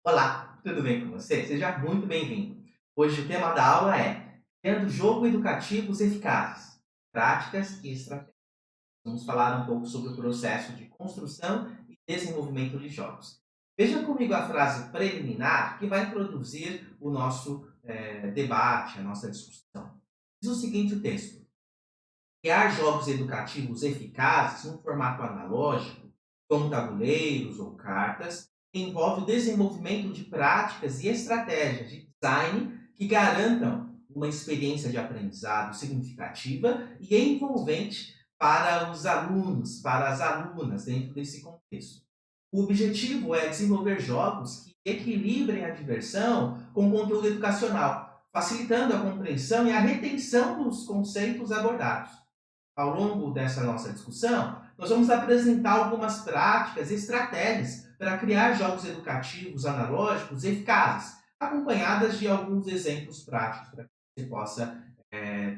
Olá, tudo bem com você? Seja muito bem-vindo. Hoje o tema da aula é Criando jogo educativos eficazes, práticas e estratégias. Vamos falar um pouco sobre o processo de construção e desenvolvimento de jogos. Veja comigo a frase preliminar que vai introduzir o nosso debate, a nossa discussão. Diz o seguinte o texto: criar jogos educativos eficazes num formato analógico, como tabuleiros ou cartas, envolve o desenvolvimento de práticas e estratégias de design que garantam uma experiência de aprendizado significativa e envolvente para os alunos, para as alunas, dentro desse contexto. O objetivo é desenvolver jogos que equilibrem a diversão com conteúdo educacional, facilitando a compreensão e a retenção dos conceitos abordados. Ao longo dessa nossa discussão, nós vamos apresentar algumas práticas e estratégias para criar jogos educativos analógicos eficazes, acompanhadas de alguns exemplos práticos para que você possa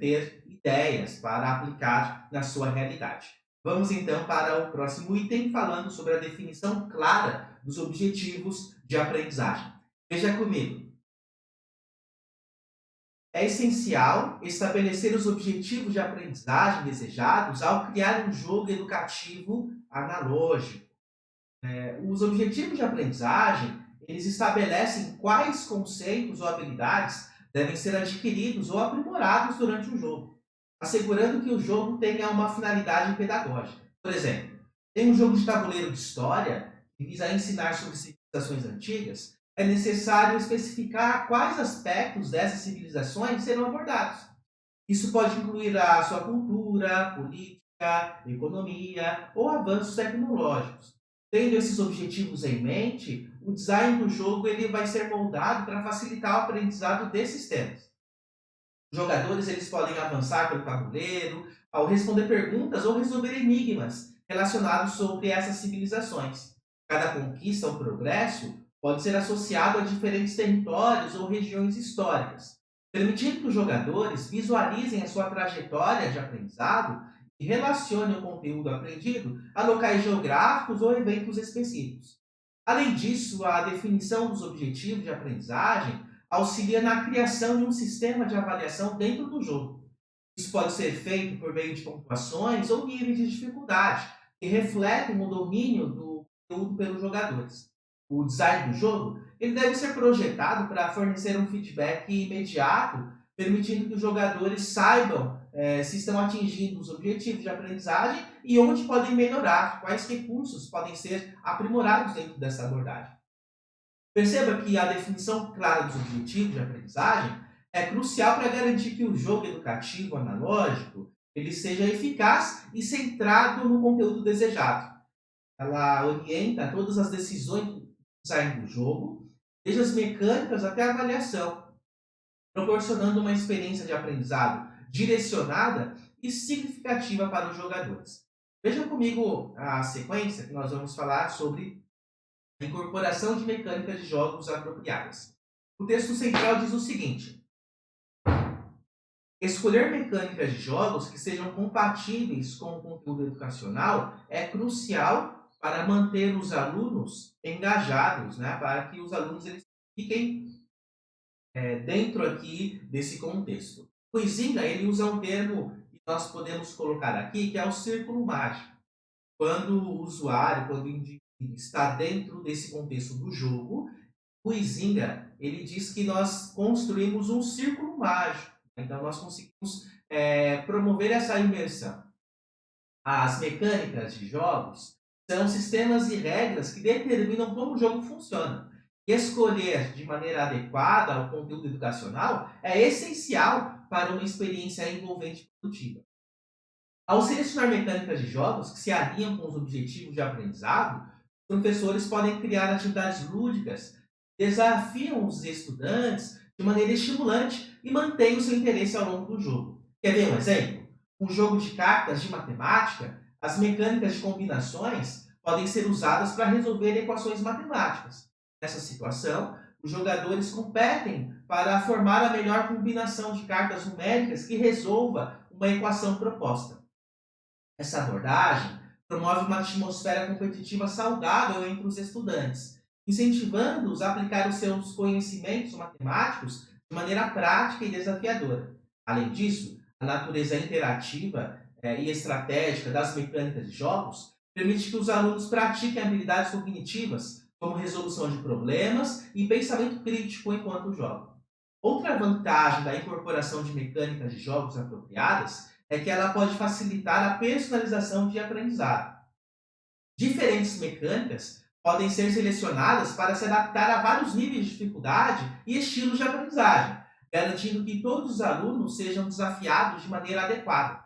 ter ideias para aplicar na sua realidade. Vamos então para o próximo item, falando sobre a definição clara dos objetivos de aprendizagem. Veja comigo. É essencial estabelecer os objetivos de aprendizagem desejados ao criar um jogo educativo analógico. Os objetivos de aprendizagem, eles estabelecem quais conceitos ou habilidades devem ser adquiridos ou aprimorados durante o jogo, assegurando que o jogo tenha uma finalidade pedagógica. Por exemplo, tem um jogo de tabuleiro de história que visa ensinar sobre civilizações antigas, é necessário especificar quais aspectos dessas civilizações serão abordados. Isso pode incluir a sua cultura, política, economia ou avanços tecnológicos. Tendo esses objetivos em mente, o design do jogo ele vai ser moldado para facilitar o aprendizado desses temas. Os jogadores eles podem avançar pelo tabuleiro ao responder perguntas ou resolver enigmas relacionados sobre essas civilizações. Cada conquista ou progresso pode ser associado a diferentes territórios ou regiões históricas, permitindo que os jogadores visualizem a sua trajetória de aprendizado e relacionem o conteúdo aprendido a locais geográficos ou eventos específicos. Além disso, a definição dos objetivos de aprendizagem auxilia na criação de um sistema de avaliação dentro do jogo. Isso pode ser feito por meio de pontuações ou níveis de dificuldade, que refletem o domínio do conteúdo pelos jogadores. O design do jogo ele deve ser projetado para fornecer um feedback imediato, permitindo que os jogadores saibam se estão atingindo os objetivos de aprendizagem e onde podem melhorar, quais recursos podem ser aprimorados dentro dessa abordagem. Perceba que a definição clara dos objetivos de aprendizagem é crucial para garantir que o jogo educativo analógico ele seja eficaz e centrado no conteúdo desejado. Ela orienta todas as decisões do design do jogo, desde as mecânicas até a avaliação, proporcionando uma experiência de aprendizado direcionada e significativa para os jogadores. Veja comigo a sequência que nós vamos falar sobre a incorporação de mecânicas de jogos apropriadas. O texto central diz o seguinte: escolher mecânicas de jogos que sejam compatíveis com o conteúdo educacional é crucial para manter os alunos engajados, né? Para que os alunos eles fiquem dentro aqui desse contexto. O Huizinga, ele usa um termo que nós podemos colocar aqui, que é o círculo mágico. Quando o usuário, quando o indivíduo está dentro desse contexto do jogo, o Huizinga, ele diz que nós construímos um círculo mágico. Então, nós conseguimos promover essa imersão. As mecânicas de jogos são sistemas e regras que determinam como o jogo funciona. Escolher de maneira adequada o conteúdo educacional é essencial para uma experiência envolvente e produtiva. Ao selecionar mecânicas de jogos que se alinham com os objetivos de aprendizado, os professores podem criar atividades lúdicas que desafiam os estudantes de maneira estimulante e mantêm o seu interesse ao longo do jogo. Quer ver um exemplo? Um jogo de cartas de matemática, as mecânicas de combinações podem ser usadas para resolver equações matemáticas. Nessa situação, os jogadores competem para formar a melhor combinação de cartas numéricas que resolva uma equação proposta. Essa abordagem promove uma atmosfera competitiva saudável entre os estudantes, incentivando-os a aplicar os seus conhecimentos matemáticos de maneira prática e desafiadora. Além disso, a natureza interativa e estratégica das mecânicas de jogos permite que os alunos pratiquem habilidades cognitivas, como resolução de problemas e pensamento crítico enquanto jogam. Outra vantagem da incorporação de mecânicas de jogos apropriadas é que ela pode facilitar a personalização de aprendizado. Diferentes mecânicas podem ser selecionadas para se adaptar a vários níveis de dificuldade e estilos de aprendizagem, garantindo que todos os alunos sejam desafiados de maneira adequada.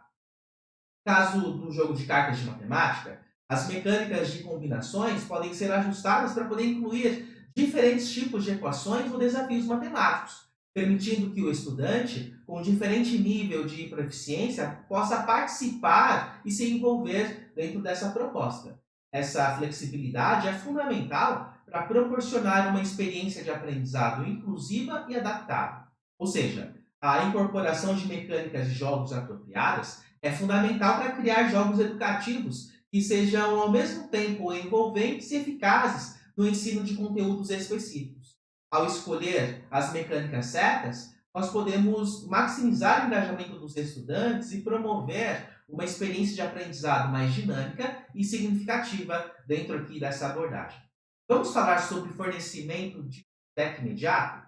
No caso do jogo de cartas de matemática, as mecânicas de combinações podem ser ajustadas para poder incluir diferentes tipos de equações ou desafios matemáticos, permitindo que o estudante, com diferente nível de proficiência, possa participar e se envolver dentro dessa proposta. Essa flexibilidade é fundamental para proporcionar uma experiência de aprendizado inclusiva e adaptável. Ou seja, a incorporação de mecânicas de jogos apropriadas é fundamental para criar jogos educativos que sejam ao mesmo tempo envolventes e eficazes no ensino de conteúdos específicos. Ao escolher as mecânicas certas, nós podemos maximizar o engajamento dos estudantes e promover uma experiência de aprendizado mais dinâmica e significativa dentro aqui dessa abordagem. Vamos falar sobre fornecimento de feedback imediato?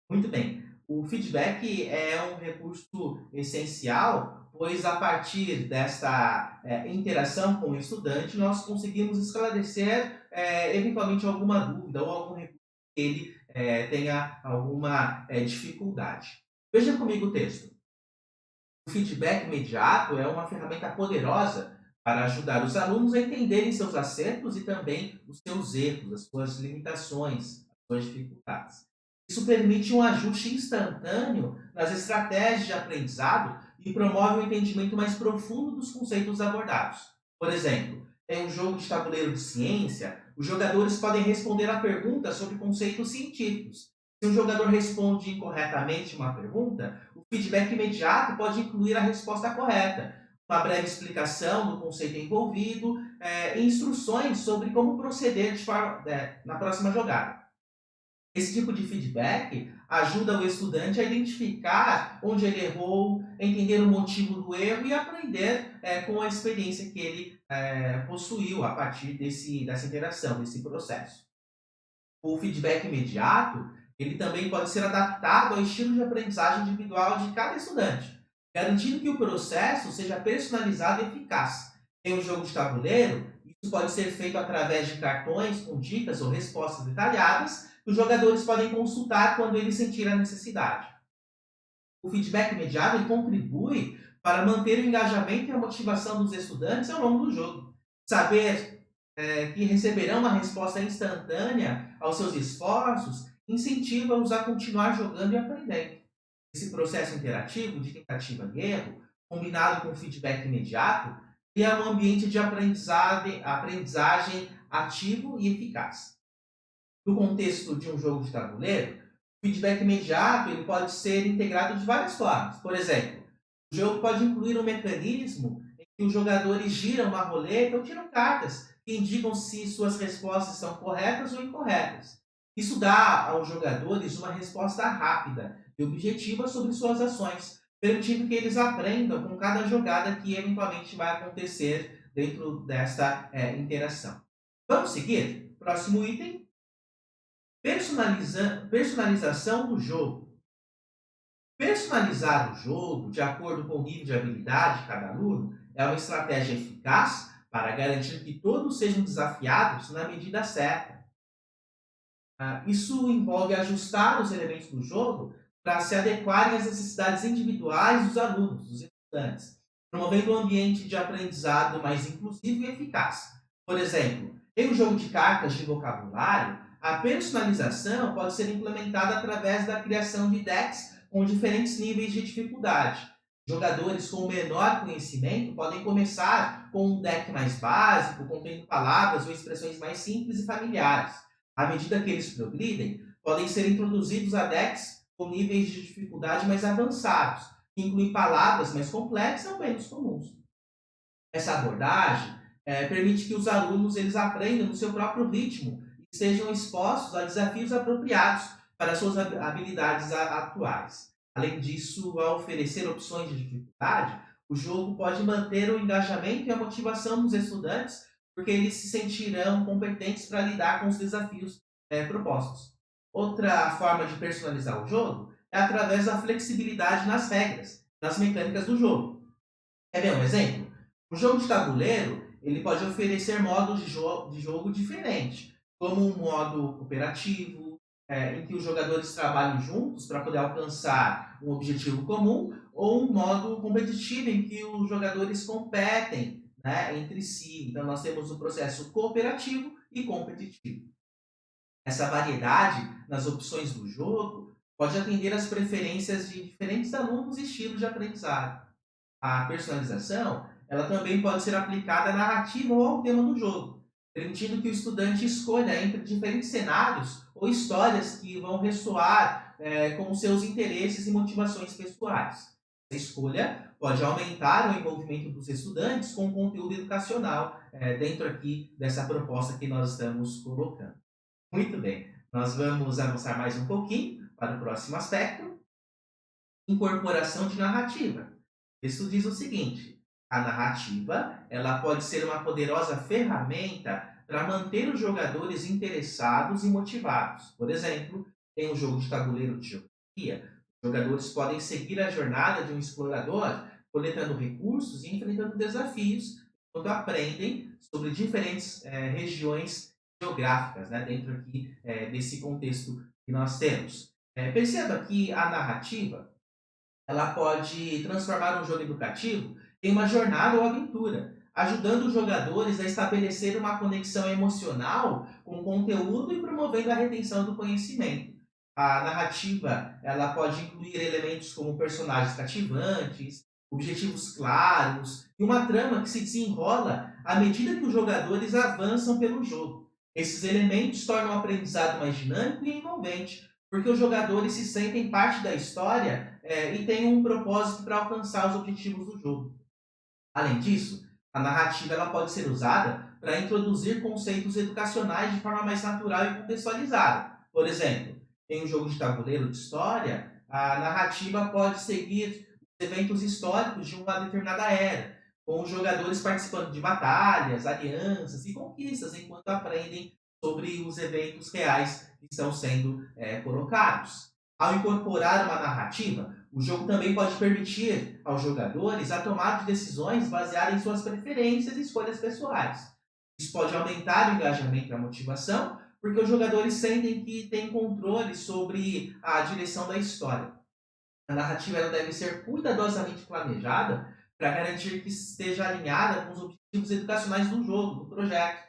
Muito bem. O feedback é um recurso essencial, pois a partir desta interação com o estudante, nós conseguimos esclarecer eventualmente alguma dúvida ou algum recurso que ele tenha alguma dificuldade. Veja comigo o texto. O feedback imediato é uma ferramenta poderosa para ajudar os alunos a entenderem seus acertos e também os seus erros, as suas limitações, as suas dificuldades. Isso permite um ajuste instantâneo nas estratégias de aprendizado e promove um entendimento mais profundo dos conceitos abordados. Por exemplo, em um jogo de tabuleiro de ciência, os jogadores podem responder a perguntas sobre conceitos científicos. Se um jogador responde incorretamente uma pergunta, o feedback imediato pode incluir a resposta correta, uma breve explicação do conceito envolvido e instruções sobre como proceder na próxima jogada. Esse tipo de feedback ajuda o estudante a identificar onde ele errou, entender o motivo do erro e aprender com a experiência que ele possuiu a partir dessa interação, desse processo. O feedback imediato, ele também pode ser adaptado ao estilo de aprendizagem individual de cada estudante, garantindo que o processo seja personalizado e eficaz. Em um jogo de tabuleiro, isso pode ser feito através de cartões com dicas ou respostas detalhadas que os jogadores podem consultar quando eles sentirem a necessidade. O feedback imediato ele contribui para manter o engajamento e a motivação dos estudantes ao longo do jogo. Saber que receberão uma resposta instantânea aos seus esforços incentiva-os a continuar jogando e aprendendo. Esse processo interativo de tentativa e erro, combinado com feedback imediato, cria um ambiente de aprendizagem ativo e eficaz. No contexto de um jogo de tabuleiro, o feedback imediato ele pode ser integrado de várias formas. Por exemplo, o jogo pode incluir um mecanismo em que os jogadores giram uma roleta ou tiram cartas que indicam se suas respostas são corretas ou incorretas. Isso dá aos jogadores uma resposta rápida e objetiva sobre suas ações, permitindo que eles aprendam com cada jogada que eventualmente vai acontecer dentro desta interação. Vamos seguir? Próximo item. Personalização do jogo. Personalizar o jogo de acordo com o nível de habilidade de cada aluno é uma estratégia eficaz para garantir que todos sejam desafiados na medida certa. Isso envolve ajustar os elementos do jogo para se adequarem às necessidades individuais dos alunos, dos estudantes, promovendo um ambiente de aprendizado mais inclusivo e eficaz. Por exemplo, em um jogo de cartas de vocabulário, a personalização pode ser implementada através da criação de decks com diferentes níveis de dificuldade. Jogadores com menor conhecimento podem começar com um deck mais básico, contendo palavras ou expressões mais simples e familiares. À medida que eles progridem, podem ser introduzidos a decks com níveis de dificuldade mais avançados, que incluem palavras mais complexas ou menos comuns. Essa abordagem permite que os alunos eles aprendam no seu próprio ritmo e sejam expostos a desafios apropriados para suas habilidades atuais. Além disso, ao oferecer opções de dificuldade, o jogo pode manter o engajamento e a motivação dos estudantes, porque eles se sentirão competentes para lidar com os desafios propostos. Outra forma de personalizar o jogo é através da flexibilidade nas regras, nas mecânicas do jogo. Quer ver um exemplo? O jogo de tabuleiro ele pode oferecer modos de jogo diferentes, como um modo cooperativo, em que os jogadores trabalham juntos para poder alcançar um objetivo comum, ou um modo competitivo em que os jogadores competem, né, entre si. Então nós temos o processo cooperativo e competitivo. Essa variedade nas opções do jogo pode atender às preferências de diferentes alunos e estilos de aprendizagem. A personalização, ela também pode ser aplicada à narrativa ou ao tema do jogo, permitindo que o estudante escolha entre diferentes cenários ou histórias que vão ressoar com seus interesses e motivações pessoais. A escolha pode aumentar o envolvimento dos estudantes com o conteúdo educacional dentro aqui dessa proposta que nós estamos colocando. Muito bem, nós vamos avançar mais um pouquinho para o próximo aspecto, incorporação de narrativa. Isso diz o seguinte: a narrativa, ela pode ser uma poderosa ferramenta para manter os jogadores interessados e motivados. Por exemplo, em um jogo de tabuleiro de geografia, os jogadores podem seguir a jornada de um explorador, coletando recursos e enfrentando desafios, enquanto aprendem sobre diferentes regiões geográficas, né, dentro aqui desse contexto que nós temos. Perceba que a narrativa ela pode transformar um jogo educativo em uma jornada ou aventura, ajudando os jogadores a estabelecer uma conexão emocional com o conteúdo e promovendo a retenção do conhecimento. A narrativa ela pode incluir elementos como personagens cativantes, objetivos claros e uma trama que se desenrola à medida que os jogadores avançam pelo jogo. Esses elementos tornam o aprendizado mais dinâmico e envolvente, porque os jogadores se sentem parte da história e têm um propósito para alcançar os objetivos do jogo. Além disso, a narrativa ela pode ser usada para introduzir conceitos educacionais de forma mais natural e contextualizada. Por exemplo, em um jogo de tabuleiro de história, a narrativa pode seguir os eventos históricos de uma determinada era, com os jogadores participando de batalhas, alianças e conquistas enquanto aprendem sobre os eventos reais que estão sendo colocados. Ao incorporar uma narrativa, o jogo também pode permitir aos jogadores a tomada de decisões baseadas em suas preferências e escolhas pessoais. Isso pode aumentar o engajamento e a motivação, porque os jogadores sentem que têm controle sobre a direção da história. A narrativa ela deve ser cuidadosamente planejada para garantir que esteja alinhada com os objetivos educacionais do jogo, do projeto,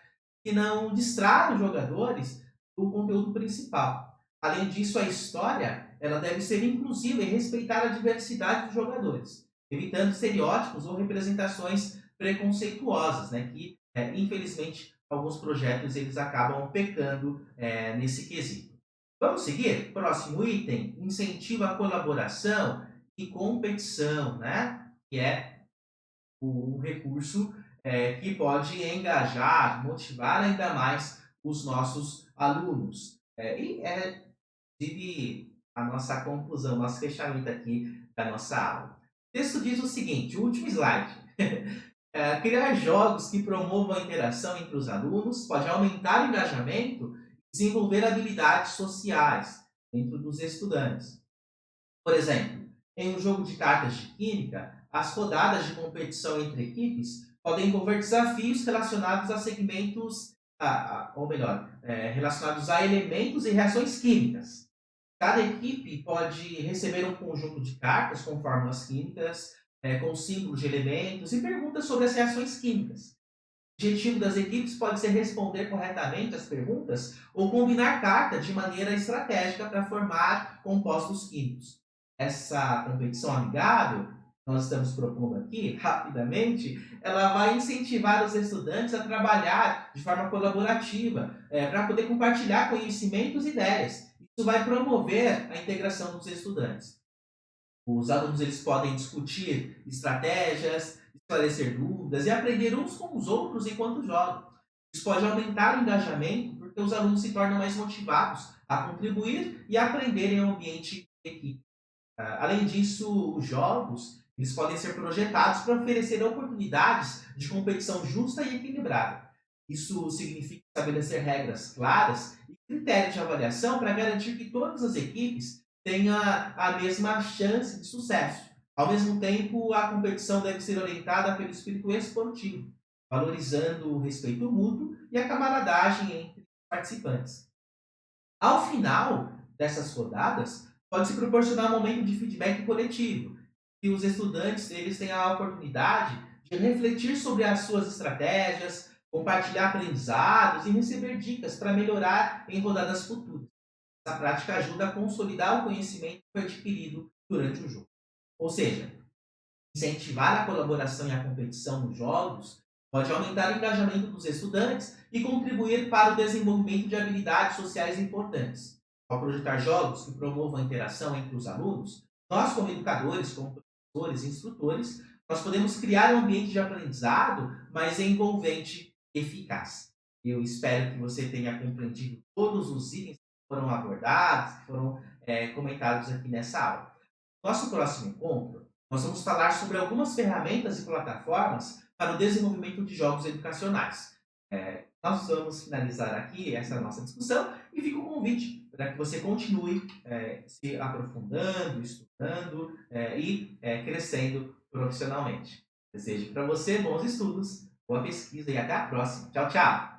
que não distraia os jogadores do conteúdo principal. Além disso, a história ela deve ser inclusiva e respeitar a diversidade dos jogadores, evitando estereótipos ou representações preconceituosas, né, que infelizmente alguns projetos eles acabam pecando nesse quesito. Vamos seguir? Próximo item: incentiva a colaboração e competição, né? Que é um recurso que pode engajar, motivar ainda mais os nossos alunos. Inclusive, a nossa conclusão, nosso fechamento aqui da nossa aula. O texto diz o seguinte, o último slide. Criar jogos que promovam a interação entre os alunos pode aumentar o engajamento e desenvolver habilidades sociais dentro dos estudantes. Por exemplo, em um jogo de cartas de química, as rodadas de competição entre equipes podem envolver desafios relacionados a segmentos, ou melhor, relacionados a elementos e reações químicas. Cada equipe pode receber um conjunto de cartas com fórmulas químicas, com símbolos de elementos e perguntas sobre as reações químicas. O objetivo das equipes pode ser responder corretamente as perguntas ou combinar cartas de maneira estratégica para formar compostos químicos. Essa competição amigável, que nós estamos propondo aqui, rapidamente, ela vai incentivar os estudantes a trabalhar de forma colaborativa, para poder compartilhar conhecimentos e ideias. Isso vai promover a integração dos estudantes. Os alunos eles podem discutir estratégias, esclarecer dúvidas e aprender uns com os outros enquanto jogam. Isso pode aumentar o engajamento, porque os alunos se tornam mais motivados a contribuir e a aprender em um ambiente de equipe. Além disso, os jogos eles podem ser projetados para oferecer oportunidades de competição justa e equilibrada. Isso significa estabelecer regras claras e critérios de avaliação para garantir que todas as equipes tenham a mesma chance de sucesso. Ao mesmo tempo, a competição deve ser orientada pelo espírito esportivo, valorizando o respeito mútuo e a camaradagem entre os participantes. Ao final dessas rodadas, pode-se proporcionar um momento de feedback coletivo, que os estudantes eles têm a oportunidade de refletir sobre as suas estratégias, compartilhar aprendizados e receber dicas para melhorar em rodadas futuras. Essa prática ajuda a consolidar o conhecimento que foi adquirido durante o jogo. Ou seja, incentivar a colaboração e a competição nos jogos pode aumentar o engajamento dos estudantes e contribuir para o desenvolvimento de habilidades sociais importantes. Ao projetar jogos que promovam a interação entre os alunos, nós, como educadores, como professores e instrutores, nós podemos criar um ambiente de aprendizado mais envolvente e eficaz. Eu espero que você tenha compreendido todos os itens que foram abordados, que foram comentados aqui nessa aula. Nosso próximo encontro, nós vamos falar sobre algumas ferramentas e plataformas para o desenvolvimento de jogos educacionais. Nós vamos finalizar aqui essa nossa discussão e fica o convite para que você continue se aprofundando, estudando e crescendo profissionalmente. Desejo para você bons estudos, boa pesquisa e até a próxima. Tchau, tchau!